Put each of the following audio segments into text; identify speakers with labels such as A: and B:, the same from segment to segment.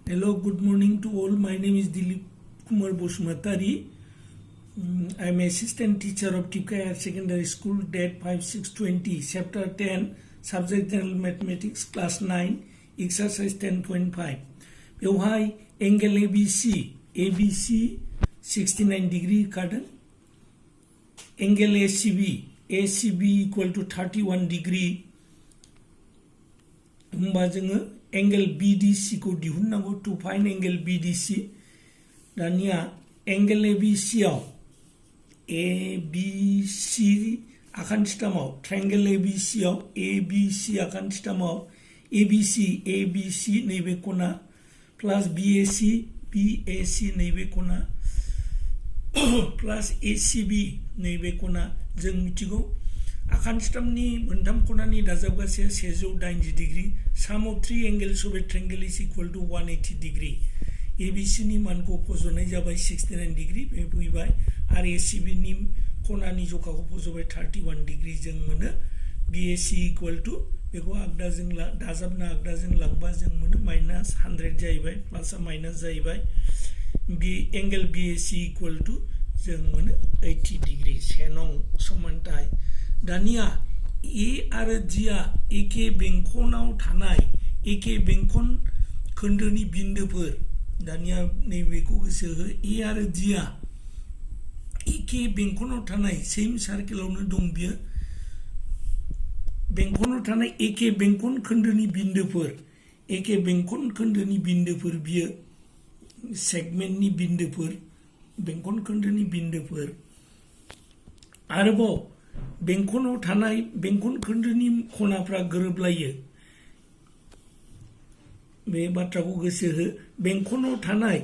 A: Hello, good morning to all. My name is Dilip Kumar Bosmatari. I am assistant teacher of Tipka Higher Secondary School, date 5/6/20, chapter 10, subject general mathematics, class 9, exercise 10.5. बेवहाय angle ABC 69 degree कादों, angle ACB equal to 31 degree, होमबा जोङो angle BDC को दिहुननांगौ to find angle BDC. दानिया angle ABC आव ABC आखान थिथामाव ट्रायंगल ABC आव ABC आखान थिथामाव ABC नैबे खना प्लस BAC नैबे खना प्लस ACB नैबे खना जों मिथिगौ आखान थिथामनि मोनथाम खनानि दाजाबगासेया 180 degree. Sum of three angles of a triangle is equal to 180 degree. ABC नि मानखौ फज'नाय जाबाय 69 डिग्री बे फैबाय आरो ACB नि खनानि जखाखौ फज'बाय 31 डिग्री जों मोनो BAC equal to बेखौ आगदाजों दाजाबना आगदाजों लांबा जों मोनो -100 जाहैबाय प्लस माइनास जाहैबाय एंगल BAC equal to जों मोनो 80 डिग्री. सेनं समानथाय दानिया A आरो G आ एखे बेंखनाव थानाय एखे बेंखन खोन्दोनि बिन्दोफोर. दानिया नैबेखौ गोसो हो A आरो G आ एखे बेंखनाव थानाय सेम सार्केलावनो दं बियो बेंखनाव थानाय एखे बेंखन खोन्दोनि बिन्दोफोर एखे बेंखन खोन्दोनि बिन्दोफोर बियो सेगमेन्टनि बिन्दोफोर बेंखन खोन्दोनि बिन्दोफोर आरोबाव बेंखनाव थानाय बेंखन खोन्दोनि खनाफ्रा गोरोबलायो. बे बाथ्राखौ गोसो हो बेंखनाव थानाय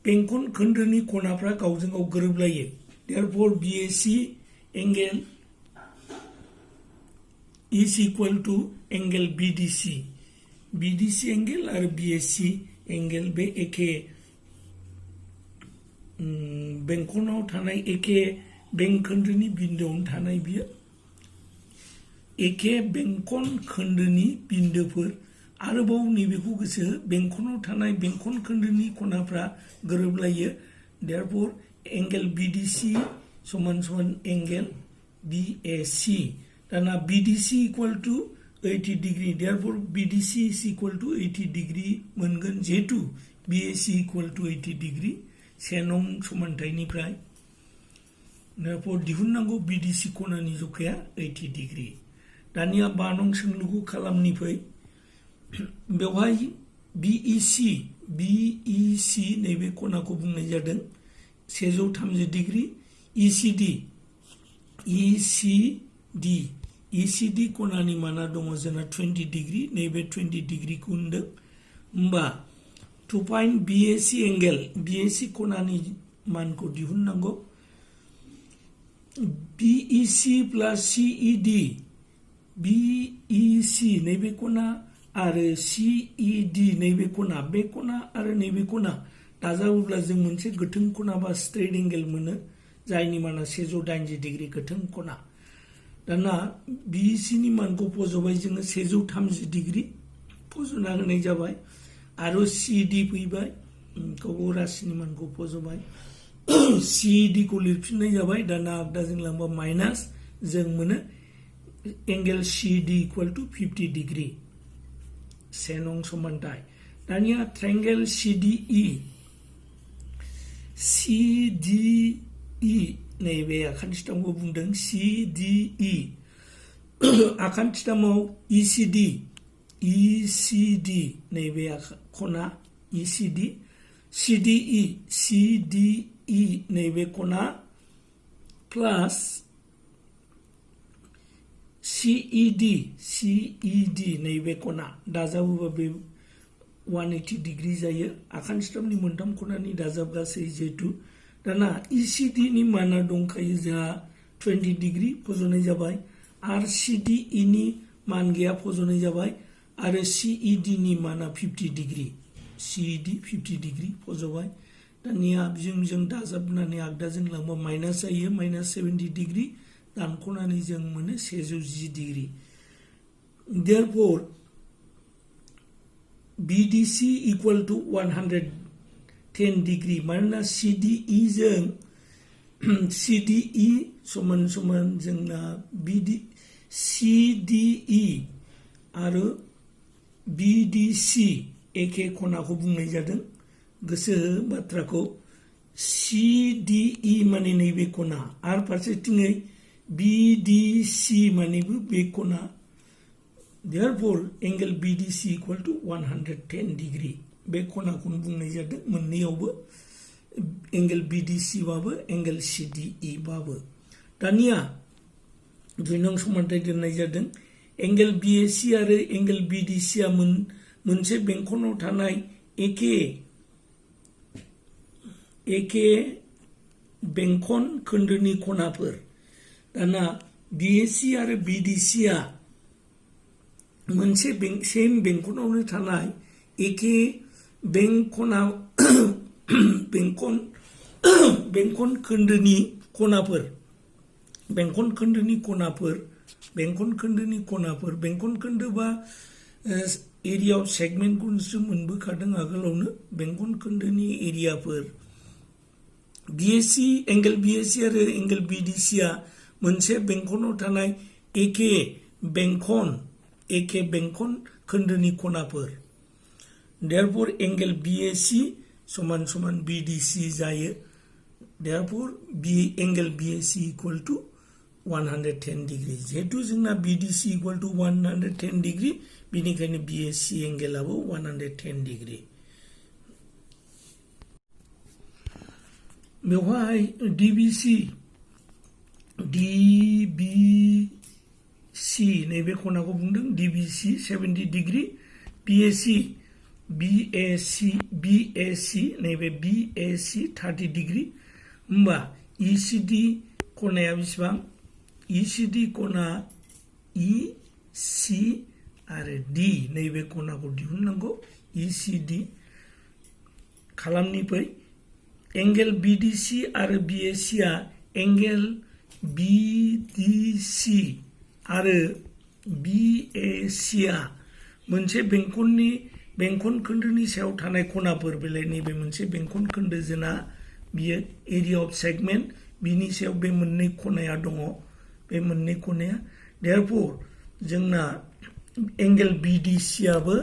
A: बेंखन खोन्दोनि खनाफ्रा गावजों गाव गोरोबलायो. Therefore BAC angle is equal to angle BDC angle आरो BAC angle बे एखे बेंखनाव थानाय एखे बेंखोन्दोनि बिन्दोआवनो थानाय बियो एखे बेंखन खोन्दोनि बिन्दोफोर आरोबाव नैबेखौ गोसो हो बेंखनाव थानाय बेंखन खोन्दोनि खनाफ्रा गोरोबलायो. Therefore एंगल BDC समान एंगल BAC. दाना BDC equal to 80 degree. Therefore BDC is equal to 80 degree मोनगोन जेहेतु BAC equal to 80 डिग्री सेनं समानथायनिफ्राय. Therefore दिहुननांगौ BDC खनानि जखाया 80 डिग्री. दानिया 5 नं सोंलुखौ खालामनि फै बेवहाय BEC नैबे खनाखौ बुंनाय जादों 130 डिग्री. ECD खनानि माना दङ जोंना 20 डिग्री नैबे 20 डिग्रीखौ होनदों. होमबा to find BAC angle BAC खनानि मानखौ दिहुननांगौ BEC plus BEC नैबे खना आरो CED नैबे खना बे खना आरो नैबे खना दाजाबोब्ला जों मोनसे गोथों खना बा स्ट्रेट एंगल मोनो जायनि माना 180 डिग्री गोथों खना. दाना BEC नि मानखौ फज'बाय जोङो 130 डिग्री फज'ना होनाय जाबाय आरो CED फैबाय गावबा राशिनि मानखौ फज'बाय CED को लिरफिननाय जाबाय. दाना आगदाजों लांबा माइनास जों मोनो angle CED equal to 50 degree सेनं समानथाय. दानिया ट्रायंगल CDE नैबे आखान थिथामखौ बुंदों CDE आखान थिथामाव ECD नैबे खना ECD CDE नैबे खना प्लस CED नैबे खना दाजाबोबा बे 180 डिग्री जायो आखान थिथामनि मोनथाम खनानि दाजाबगासै जेहेतु. दाना ECD नि माना दंखायो जोंहा 20 डिग्री फज'नाय जाबाय आरो CDE नि मान गैया फज'नाय जाबाय आरो CED नि माना 50 डिग्री CED 50 डिग्री फज'बाय. दानिया जों दाजाबनानै आगदाजों लांबा माइनास जायो -70 डिग्री दानख'नानै जों मोनो 110 degree. Therefore BDC equal to 110 degree मानोना CDE जों CDE समान समान जोंना CDE आरो BDC एके खनाखौ बुंनाय जादों गोसो हो बाथ्राखौ CDE माने नैबे खना आरो फारसेथिङै BDC मानेबो बे खना therefore angle BDC equal to 110 degree बे खनाखौनो बुंनाय जादों मोननैयावबो एंगल BDC बाबो एंगल CDE बाबो दानिया दुइ नं समानथाय दोननाय जादों एंगल BAC आरो एंगल BDC आ मोनसे बेंखनाव थानाय एके बेंखन खोन्दोनि खनाफोर दाना BAC आरो BDC आ मोनसे सेम बेंखनावनो थानाय एके बेंखन खोन्दोनि खनाफोर बेंखन खोन्दो बा एरिया अफ सेगमेन्टखौसो मोनबोखादों आगोलावनो बेंखन खोन्दोनि एरियाफोर BAC एंगल BAC आरो एंगल BDC आ मोनसे बेंखनाव थानाय एके बेंखन खोन्दोनि खनाफोर therefore एंगल BAC समान समान BDC जायो therefore angle BAC equal to 110 degree जेहेतु जोंना BDC equal to 110 degree बेनिखायनो BAC एंगेलाबो 110 degree बेवहाय DBC नैबे खनाखौ बुंदों DBC 70 degree BAC नैबे BAC 30 degree होमबा ECD खनाया बेसेबां ECD खना EC आरो D नैबे खनाखौ दिहुननांगौ ECD खालामनि फै एंगल BDC आरो BAC आ एंगल BDC आरो BAC आ मोनसे बेंखन खोन्दोनि सायाव थानाय खनाफोर बेलाय नैबे मोनसे बेंखन खोन्दो जोंना बियो एरिया अफ सेगमेन्ट बिनि सायाव बे मोननै खनाया दङ बे मोननै खनाया therefore जोंना एंगल BDC आबो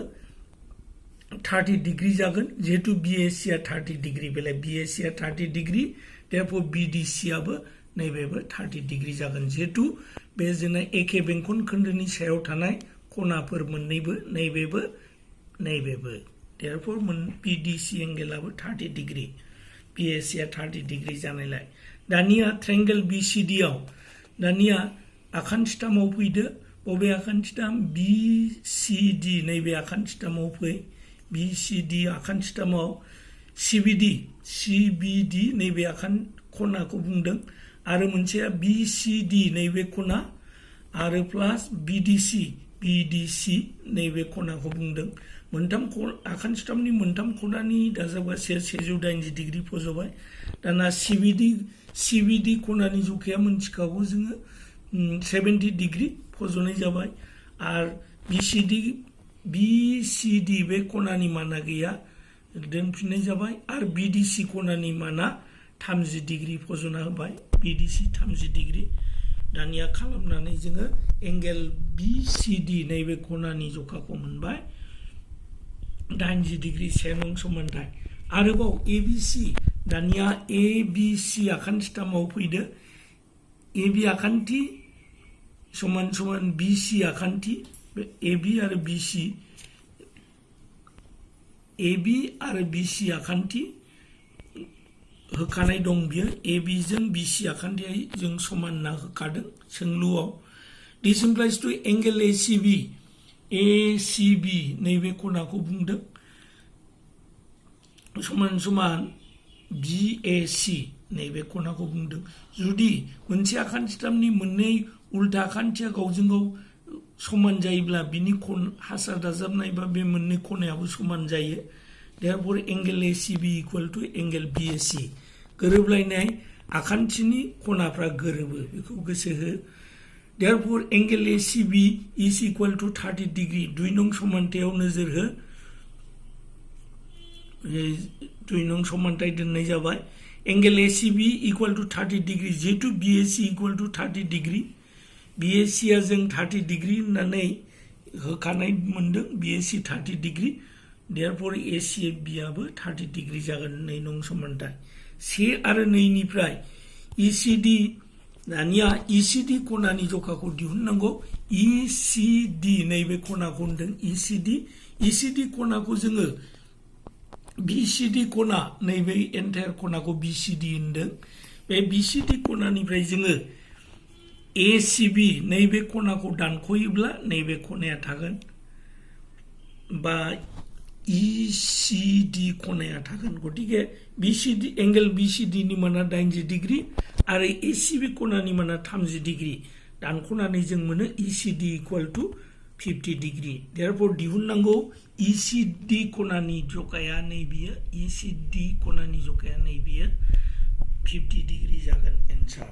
A: 30 degree जागोन जेहेतु BAC आ 30 degree बेलाय BAC आ 30 degree therefore BDC आबो नैबेबो 30 degree जागोन जेहेतु बे जोंना एके बेंखन खोन्दोनि सायाव थानाय खनाफोर मोननैबो नैबेबो therefore BDC एंगेलाबो 30 degree BAC आ 30 degree जानायलाय दानिया ट्रायंगल BCD आव दानिया आखान सिथामाव फैदो बबे आखान सिथाम BCD नैबे आखान सिथामाव फै BCD आखान सिथामाव CBD नैबे आखान खनाखौ बुंदों आरो मोनसेया BCD नैबे खना आरो प्लास BDC नैबे खनाखौ बुंदों मोनथाम आखान सिथामनि मोनथाम खनानि दाजाबगासेया 180 डिग्री फज'बाय दाना CBD खनानि जखाया मोनथिखागौ जोङो 70 डिग्री फज'नाय जाबाय आरो BCD बे खनानि माना गैया दोनफिननाय जाबाय आरो BDC खनानि माना 30 डिग्री फज'ना होबाय BDC 30 डिग्री दानिया खालामनानै जोङो एंगल BCD नैबे खनानि जखाखौ मोनबाय 80 डिग्री से नं समानथाय आरोबाव ABC दानिया ABC आखान सिथामाव फैदो AB आखान्थि समान BC आखान्थि AB आरो BC आखान्थि होखानाय दं बियो AB जों BC आखान्थिया जों समान ना होखादों सोंलुआव दिस इमप्लाइज टु एंगल ACB नैबे खनाखौ बुंदों समान BAC नैबे खनाखौ बुंदों जुदि मोनसे आखान सिथामनि मोननै उल्टा आखान्थिया गावजों गाव समान जायोब्ला बिनि हासा दाजाबनाय बा बे मोननै खनायाबो समान जायो therefore angle ACB equal to angle BAC गोरोबलायनाय आखान्थिनि खनाफ्रा गोरोबो बेखौ गोसो हो therefore angle ACB is equal to 30 degree दुइ नं समानथायाव नोजोर हो दुई नं समानथाय दोननाय जाबाय angle ACB equal to 30 degree जेहेतु BAC equal to 30 degree BAC आ जों 30 डिग्री होननानै होखानाय मोनदों बीएसी 30 डिग्री therefore एसीबी आबो 30 डिग्री जागोन नै नं समानथाय से आरो 2 निफ्राय ईसीडी दानिया ईसीडी कोनानि जखाखौ दिहुननांगौ ईसीडी नैबे कोनाखौ होनदों ईसीडी कोनाखौ जोङो बीसीडी कोना नैबे एन्टायर कोनाखौ बीसीडी होनदों बे बीसीडी कोनानिफ्राय जोङो एसीबी नैबे कोनाखौ दानख'योब्ला नैबे कोनाया थागोन बा ईसीडी कोनाया थागोन गतिके बीसीडी एंगल बीसीडी नि माना 90 डिग्री आरो एसीबी कोनानि माना 30 डिग्री दानख'नानै जों मोनो ECD equal to 50 degree therefore दिहुननांगौ ईसीडी कोनानि जखाया नै बियो ईसीडी कोनानि जखाया नै बियो 50 डिग्री जागोन आन्सार